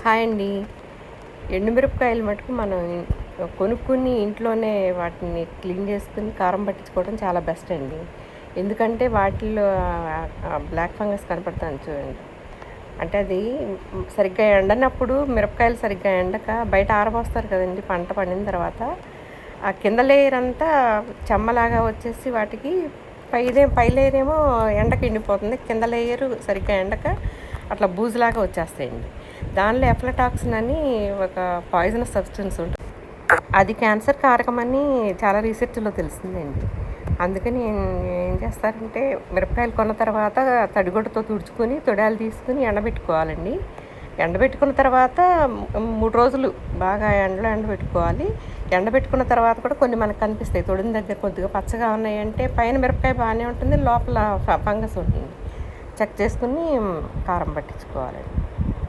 Hi అండి. ఎండుమిరపకాయలు మటుకు మనం కొనుక్కొని ఇంట్లోనే వాటిని క్లీన్ చేసుకుని కారం పట్టించుకోవడం చాలా బెస్ట్ అండి. ఎందుకంటే వాటిల్లో బ్లాక్ ఫంగస్ కనపడుతుంది చూడండి. అంటే అది సరిగ్గా ఎండనప్పుడు మిరపకాయలు సరిగ్గా ఎండక బయట ఆరబోస్తారు కదండి పంట పండిన తర్వాత. ఆ కింద లేయర్ అంతా చెమ్మలాగా వచ్చేసి వాటికి పై లేయర్ ఏమో ఎండకి ఎండిపోతుంది, కింద లేయరు సరిగ్గా ఎండక అట్లా బూజులాగా వచ్చేస్తాయండి. దానిలో ఎఫ్లటాక్సిన్ అని ఒక పాయిజనస్ సబ్స్టెన్స్ ఉంటుంది. అది క్యాన్సర్ కారకమని చాలా రీసెర్చ్లో తెలిసిందండి. అందుకని ఏం చేస్తారంటే మిరపకాయలు కొన్న తర్వాత తడిగుడ్డతో తుడుచుకొని తొడాలు తీసుకుని ఎండబెట్టుకోవాలండి. ఎండబెట్టుకున్న తర్వాత 3 రోజులు బాగా ఎండలో ఎండబెట్టుకోవాలి. ఎండబెట్టుకున్న తర్వాత కూడా కొన్ని మనకు కనిపిస్తాయి. తొడిన దగ్గర కొద్దిగా పచ్చగా ఉన్నాయంటే పైన మిరపకాయ బాగానే ఉంటుంది, లోపల ఫంగస్ ఉంటుంది. చెక్ చేసుకుని కారం పట్టించుకోవాలండి.